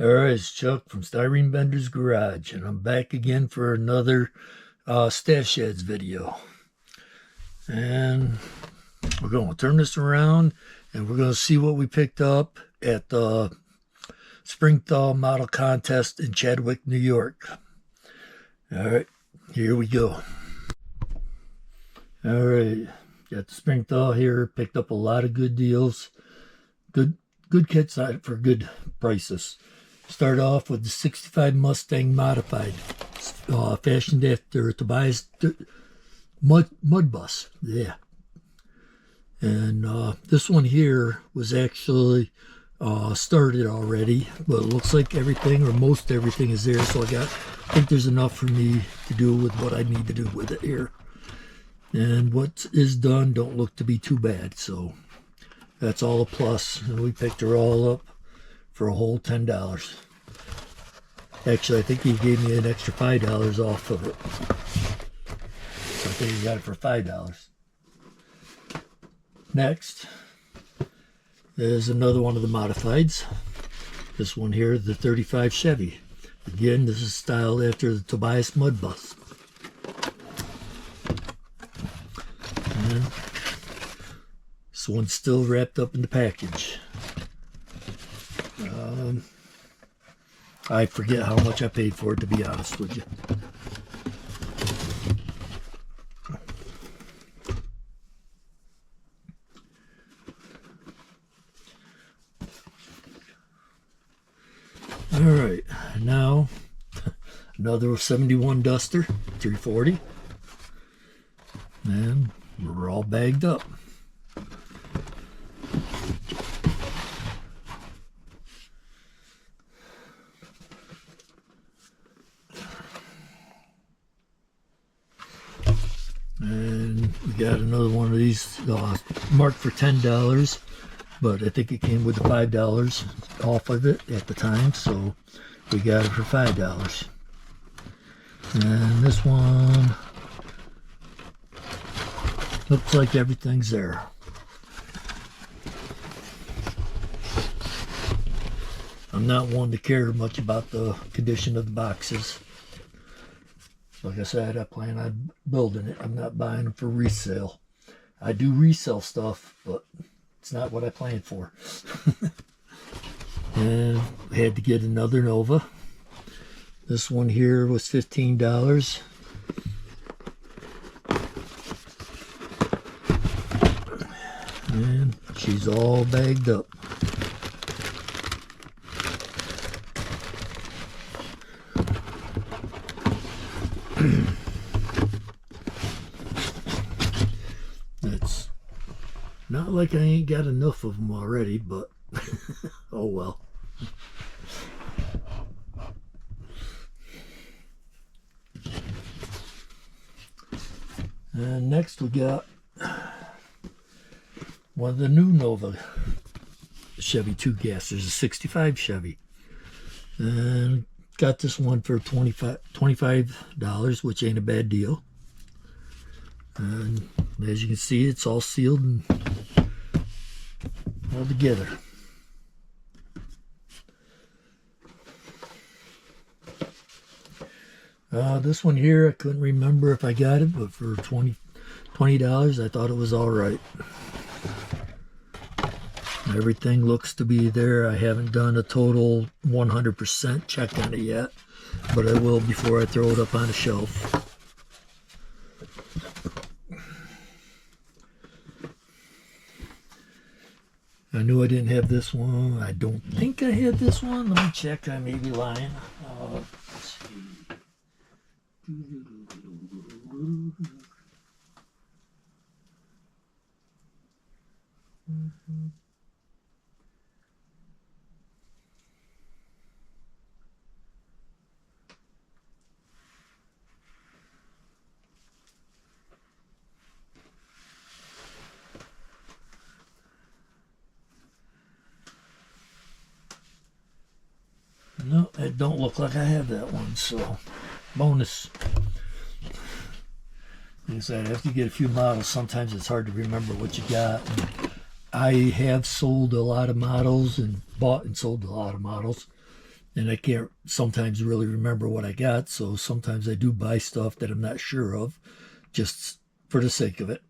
Alright, it's Chuck from Styrene Bender's Garage, and I'm back again for another Stash Sheds video. And we're going to turn this around, and we're going to see what we picked up at the Spring Thaw Model Contest in Chadwick, New York. Alright, here we go. Alright, got the Spring Thaw here, picked up a lot of good deals. Good kits for good prices. Start off with the 65 Mustang Modified, fashioned after Tobias mud bus. Yeah. And this one here was actually started already, but it looks like everything or most everything is there. So I think there's enough for me to do with what I need to do with it here. And what is done don't look to be too bad. So that's all a plus. And we picked her all up for a whole $10. Actually, I think he gave me an extra $5 off of it. So I think he got it for $5. Next is another one of the modifieds. This one here, the 35 Chevy. Again, this is styled after the Tobias mud bus. And this one's still wrapped up in the package. I forget how much I paid for it, to be honest with you. All right, now another 71 Duster, 340, and we're all bagged up. And we got another one of these marked for $10, but I think it came with the $5 off of it at the time, so we got it for $5. And this one looks like everything's there. I'm not one to care much about the condition of the boxes. Like I said, I plan on building it. I'm not buying them for resale. I do resell stuff, but it's not what I planned for. And I had to get another Nova. This one here was $15. And she's all bagged up. It's not like I ain't got enough of them already, but oh well. And next we got one of the new Nova Chevy 2 gas. There's a 65 Chevy. And got this one for $25, which ain't a bad deal. And as you can see, it's all sealed and all together. This one here, I couldn't remember if I got it, but for $20, I thought it was all right. Everything looks to be there. I haven't done a total 100% check on it yet, but I will before I throw it up on the shelf. I knew I didn't have this one. I don't think I had this one. Let me check. I may be lying. Let's see. No, it don't look like I have that one, so bonus. Like I said, after you get a few models, sometimes it's hard to remember what you got. And I have sold a lot of models and bought and sold a lot of models. And I can't sometimes really remember what I got, so sometimes I do buy stuff that I'm not sure of, just for the sake of it.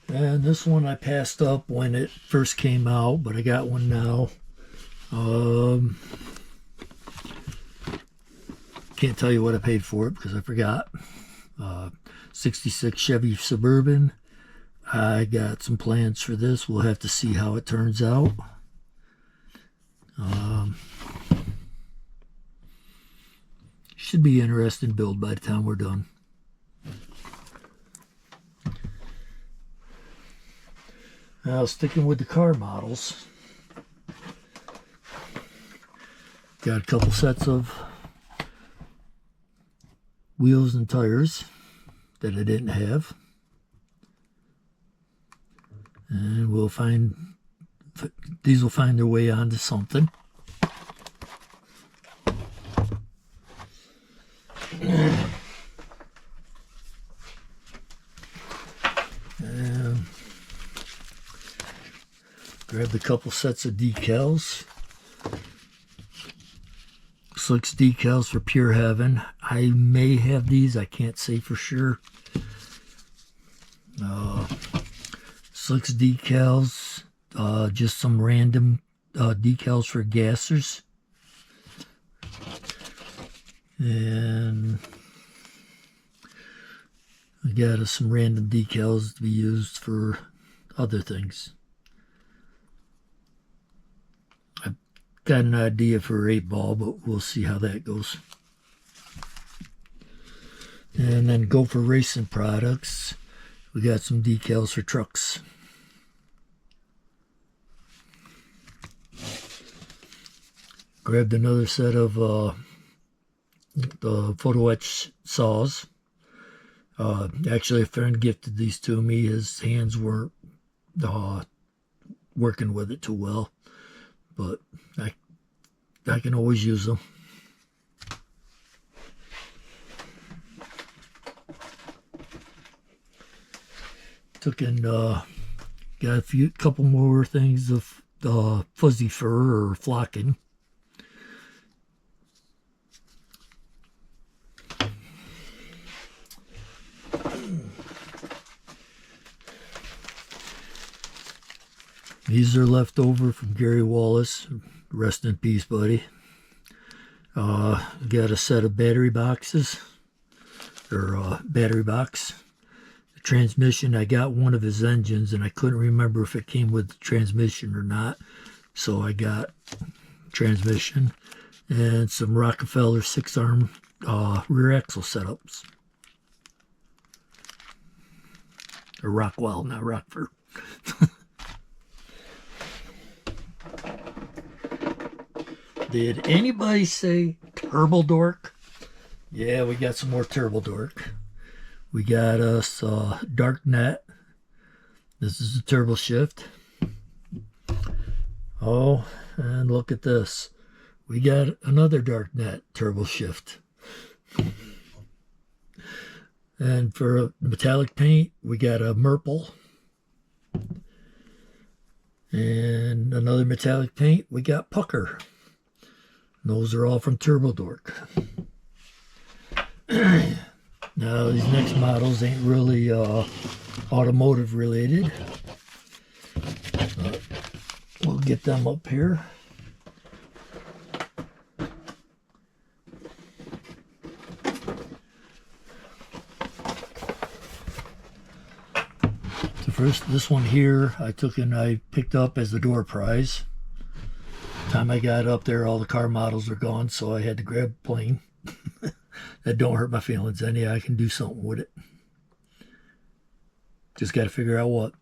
And this one I passed up when it first came out, but I got one now. Can't tell you what I paid for it because I forgot. 66 Chevy Suburban. I got some plans for this. We'll have to see how it turns out. Should be an interesting build by the time we're done. Now, sticking with the car models, got a couple sets of wheels and tires that I didn't have. And we'll find, these will find their way onto something. And grabbed a couple sets of decals. Slicks decals for Pure Heaven. I may have these, I can't say for sure. Slicks decals, just some random decals for gassers. And I got some random decals to be used for other things. I've got an idea for 8-ball, but we'll see how that goes. And then go for racing products. We got some decals for trucks. Grabbed another set of the photo etch saws. Actually, a friend gifted these to me. His hands weren't working with it too well, but I can always use them. Took in, got a couple more things of fuzzy fur or flocking. These are left over from Gary Wallace. Rest in peace, buddy. Got a set of battery boxes, or battery box. The transmission, I got one of his engines, and I couldn't remember if it came with the transmission or not. So I got transmission and some Rockefeller 6-arm rear axle setups. Or Rockwell, not Rockford. Did anybody say Turbo Dork? Yeah, we got some more Turbo Dork. We got us Dark Net. This is a turbo shift. Oh, and look at this. We got another Dark Net turbo shift. And for metallic paint, we got a Merple. And another metallic paint, we got Pucker. Those are all from Turbo Dork. Now, these next models ain't really automotive related. But we'll get them up here. So first, this one here, I picked up as the door prize. Time I got up there, all the car models are gone, so I had to grab a plane. That don't hurt my feelings any. I can do something with it. Just got to figure out what.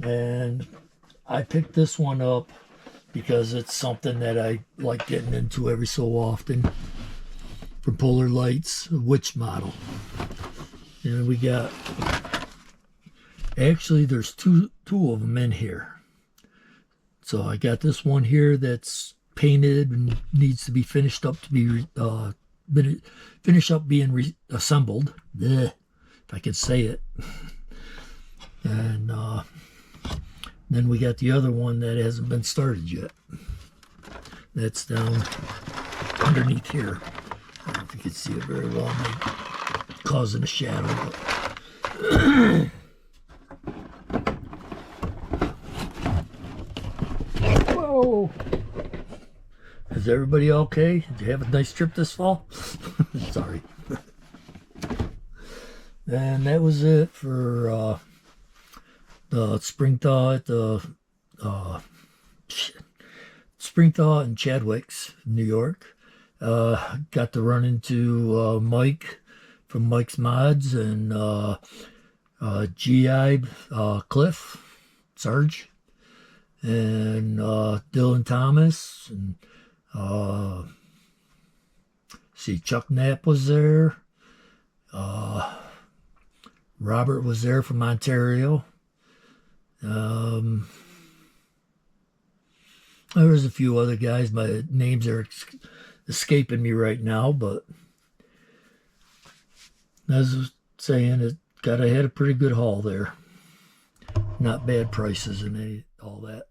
And I picked this one up because it's something that I like getting into every so often. From Polar Lights, a witch model. And we got, actually there's two of them in here. So I got this one here that's painted and needs to be finished up to be finish up being reassembled. Blech, if I could say it. And then we got the other one that hasn't been started yet. That's down underneath here. I don't know if you can see it very well, maybe causing a shadow. But whoa! Is everybody okay? Did you have a nice trip this fall? Sorry. And that was it for the spring thaw at the spring thaw in Chadwick's, New York. Got to run into Mike from Mike's Mods and GI Cliff, Sarge, and Dylan Thomas, and see, Chuck Knapp was there. Robert was there from Ontario. There was a few other guys. My names are escaping me right now, but as I was saying, I had a pretty good haul there. Not bad prices and all that.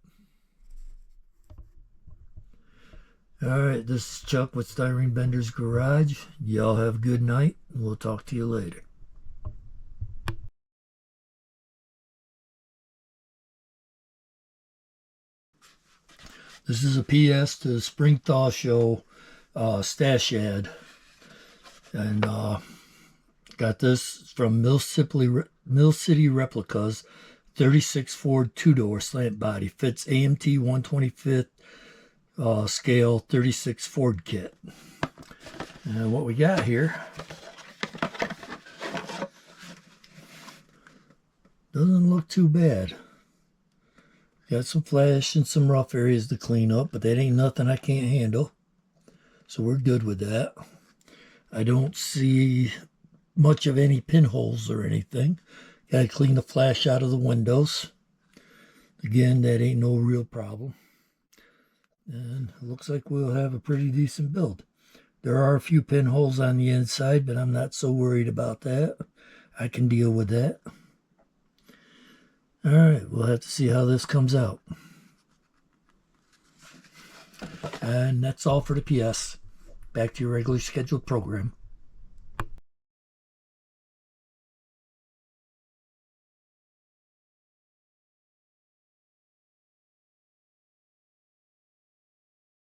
All right, this is Chuck with Styrene Bender's Garage. Y'all have a good night, and we'll talk to you later. This is a PS to the Spring Thaw Show stash ad. And got this from Mill City Replicas, 36 Ford two-door slant body. Fits AMT 125th scale 36 Ford kit. And what we got here doesn't look too bad. Got some flash and some rough areas to clean up, but that ain't nothing I can't handle. So we're good with that. I don't see much of any pinholes or anything. Got to clean the flash out of the windows. Again, that ain't no real problem. And it looks like we'll have a pretty decent build. There are a few pinholes on the inside, but I'm not so worried about that. I can deal with that. All right, we'll have to see how this comes out. And that's all for the PS. Back to your regularly scheduled program.